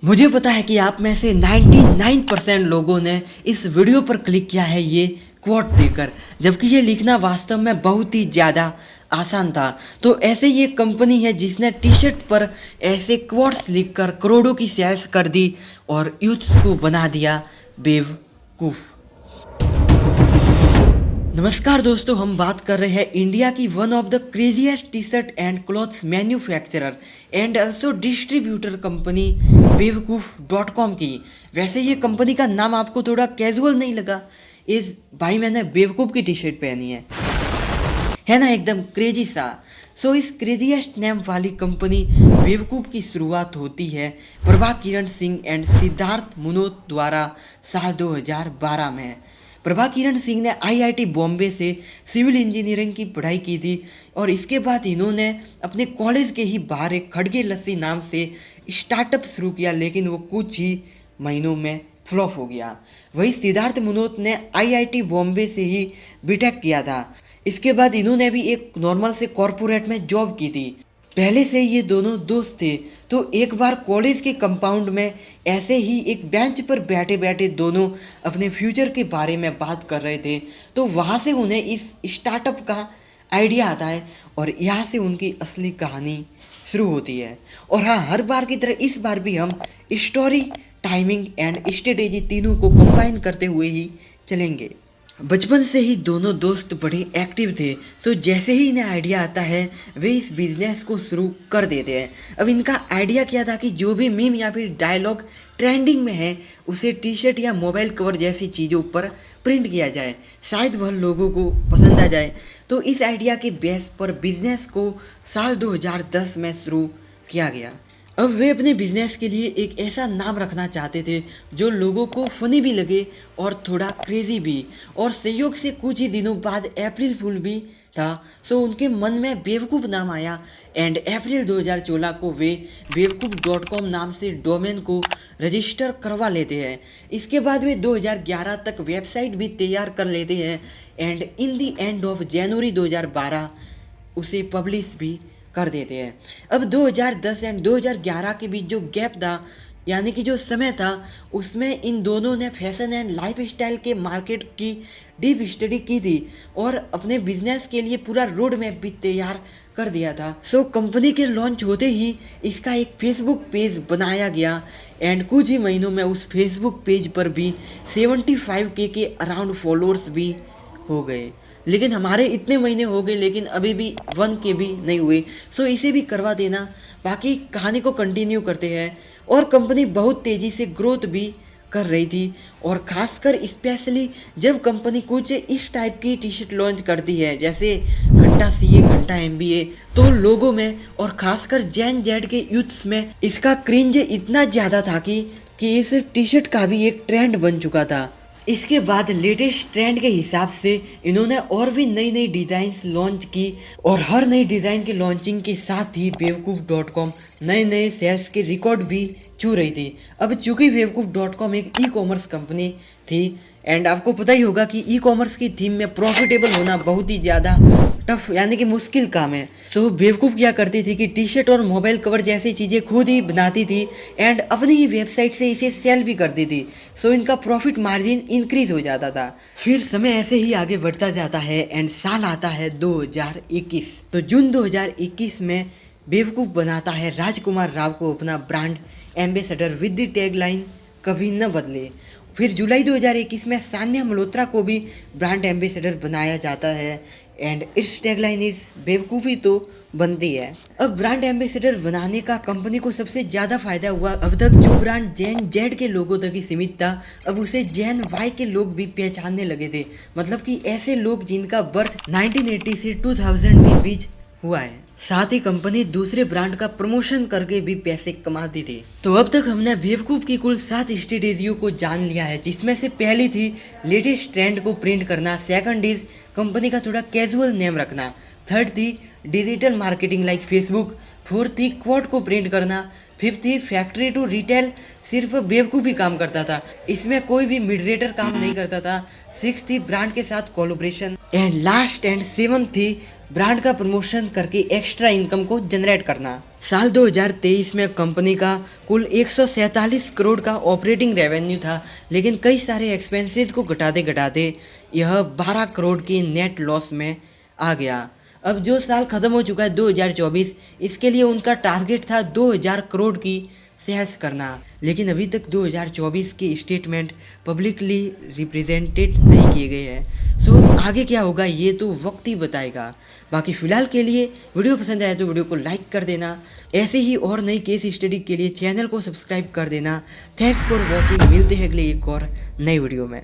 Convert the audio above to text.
मुझे पता है कि आप में से 99% लोगों ने इस वीडियो पर क्लिक किया है ये क्वोट देकर, जबकि ये लिखना वास्तव में बहुत ही ज़्यादा आसान था। तो ऐसे ये कंपनी है जिसने टी शर्ट पर ऐसे क्वोट्स लिखकर करोड़ों की सेल्स कर दी और यूथ्स को बना दिया बेवकूफ़। नमस्कार दोस्तों, हम बात कर रहे हैं इंडिया की one of the craziest T shirt and clothes manufacturer and also distributor company बेवकूफ़.com की। वैसे ये कंपनी का नाम आपको थोड़ा कैजुअल नहीं लगा? इस भाई मैंने बेवकूफ़ की टी शर्ट पहनी है ना, एकदम क्रेजी सा। सो इस क्रेजीएस्ट नेम वाली कंपनी बेवकूफ़ की शुरुआत होती है प्रभा किरण सिंह एंड सिद्धार्थ मुनोत द्वारा साल 2012 में। प्रभा किरण सिंह ने आईआईटी बॉम्बे से सिविल इंजीनियरिंग की पढ़ाई की थी और इसके बाद इन्होंने अपने कॉलेज के ही बाहर एक खड़गे लस्सी नाम से स्टार्टअप शुरू किया, लेकिन वो कुछ ही महीनों में फ्लॉप हो गया। वही सिद्धार्थ मुनोत ने आईआईटी बॉम्बे से ही बीटेक किया था। इसके बाद इन्होंने भी एक नॉर्मल से कॉरपोरेट में जॉब की थी। पहले से ये दोनों दोस्त थे, तो एक बार कॉलेज के कंपाउंड में ऐसे ही एक बेंच पर बैठे बैठे दोनों अपने फ्यूचर के बारे में बात कर रहे थे। तो वहाँ से उन्हें इस स्टार्टअप का आइडिया आता है और यहाँ से उनकी असली कहानी शुरू होती है। और हाँ, हर बार की तरह इस बार भी हम स्टोरी, टाइमिंग एंड स्ट्रेटेजी तीनों को कंबाइन करते हुए ही चलेंगे। बचपन से ही दोनों दोस्त बड़े एक्टिव थे, सो जैसे ही इन्हें आइडिया आता है वे इस बिजनेस को शुरू कर देते हैं। अब इनका आइडिया क्या था कि जो भी मीम या फिर डायलॉग ट्रेंडिंग में है उसे टी शर्ट या मोबाइल कवर जैसी चीज़ों पर प्रिंट किया जाए, शायद वह लोगों को पसंद आ जाए। तो इस आइडिया के बेस पर बिजनेस को साल 2010 में शुरू किया गया। अब वे अपने बिजनेस के लिए एक ऐसा नाम रखना चाहते थे जो लोगों को फनी भी लगे और थोड़ा क्रेजी भी। और संयोग से कुछ ही दिनों बाद अप्रैल फूल भी था, सो उनके मन में बेवकूफ़ नाम आया एंड अप्रैल 2014 को वे बेवकूफ़.com नाम से डोमेन को रजिस्टर करवा लेते हैं। इसके बाद वे 2011 तक वेबसाइट भी तैयार कर लेते हैं and in the end of January 2012 उसे पब्लिश भी कर देते हैं। अब 2010 एंड 2011 के बीच जो गैप था, यानी कि जो समय था, उसमें इन दोनों ने फैशन एंड लाइफस्टाइल के मार्केट की डीप स्टडी की थी और अपने बिजनेस के लिए पूरा रोड मैप भी तैयार कर दिया था। सो कंपनी के लॉन्च होते ही इसका एक फेसबुक पेज बनाया गया एंड कुछ ही महीनों में उस फेसबुक पेज पर भी 75K के अराउंड फॉलोअर्स भी हो गए। लेकिन हमारे इतने महीने हो गए लेकिन अभी भी 1K भी नहीं हुए, सो इसे भी करवा देना। बाकी कहानी को कंटिन्यू करते हैं। और कंपनी बहुत तेज़ी से ग्रोथ भी कर रही थी और ख़ासकर स्पेशली जब कंपनी कुछ इस टाइप की टी शर्ट लॉन्च करती है जैसे घंटा CA, घंटा MBA, तो लोगों में और ख़ासकर जेन जेड के यूथ्स में इसका क्रिंज इतना ज़्यादा था कि इस टी शर्ट का भी एक ट्रेंड बन चुका था। इसके बाद लेटेस्ट ट्रेंड के हिसाब से इन्होंने और भी नई नई डिज़ाइंस लॉन्च की और हर नई डिज़ाइन के लॉन्चिंग के साथ ही बेवकूफ़.com नए नए सेल्स के रिकॉर्ड भी छू रही थी। अब चूँकि बेवकूफ़.com एक ई-कॉमर्स कंपनी थी एंड आपको पता ही होगा कि ई-कॉमर्स की थीम में प्रॉफिटेबल होना बहुत ही ज़्यादा टफ यानी कि मुश्किल काम है। सो बेवकूफ़ क्या करती थी कि टी शर्ट और मोबाइल कवर जैसी चीज़ें खुद ही बनाती थी एंड अपनी ही वेबसाइट से इसे सेल भी करती थी। सो इनका प्रॉफिट मार्जिन इंक्रीज हो जाता था। फिर समय ऐसे ही आगे बढ़ता जाता है एंड साल आता है 2021। तो जून 2021 में बेवकूफ़ बनाता है राजकुमार राव को अपना brand ambassador with the tagline कभी न बदले। फिर जुलाई 2021 में सान्या मल्होत्रा को भी ब्रांड एम्बेसडर बनाया जाता है एंड इट्स टैगलाइन इज बेवकूफ़ी तो बनती है। अब ब्रांड एम्बेसडर बनाने का कंपनी को सबसे ज़्यादा फायदा हुआ। अब तक जो ब्रांड जेन जेड के लोगों तक ही सीमित था, अब उसे जेन वाई के लोग भी पहचानने लगे थे। मतलब कि ऐसे लोग जिनका बर्थ 1980 से 2000 के बीच हुआ है। साथ ही कंपनी दूसरे ब्रांड का प्रमोशन करके भी पैसे कमाती थी। तो अब तक हमने बेवकूफ़ की कुल 7 स्ट्रेटेजियों को जान लिया है, जिसमें से पहली थी लेटेस्ट ट्रेंड को प्रिंट करना, सेकंड इज कंपनी का थोड़ा कैजुअल नेम रखना, थर्ड थी digital marketing like Facebook, fourth थी क्वोट को प्रिंट करना, फिफ्थ थी फैक्ट्री टू रिटेल, सिर्फ बेवकूफ़ ही काम करता था, इसमें कोई भी मिडरेटर काम नहीं करता था। सिक्स थी ब्रांड के साथ collaboration and last and seven थी ब्रांड का प्रमोशन करके एक्स्ट्रा इनकम को जनरेट करना। साल 2023 में कंपनी का कुल 147 करोड़ का ऑपरेटिंग रेवेन्यू था, लेकिन कई सारे एक्सपेंसेस को घटाते घटाते यह 12 करोड़ की नेट लॉस में आ गया। अब जो साल ख़त्म हो चुका है 2024, इसके लिए उनका टारगेट था 2000 करोड़ की सेल्स करना, लेकिन अभी तक 2024 के स्टेटमेंट पब्लिकली रिप्रेजेंटेड नहीं किए गए हैं। सो आगे क्या होगा ये तो वक्त ही बताएगा। बाकी फ़िलहाल के लिए वीडियो पसंद आया तो वीडियो को लाइक कर देना, ऐसे ही और नई केस स्टडी के लिए चैनल को सब्सक्राइब कर देना। थैंक्स फॉर वॉचिंग, मिलते हैं अगले एक और नई वीडियो में।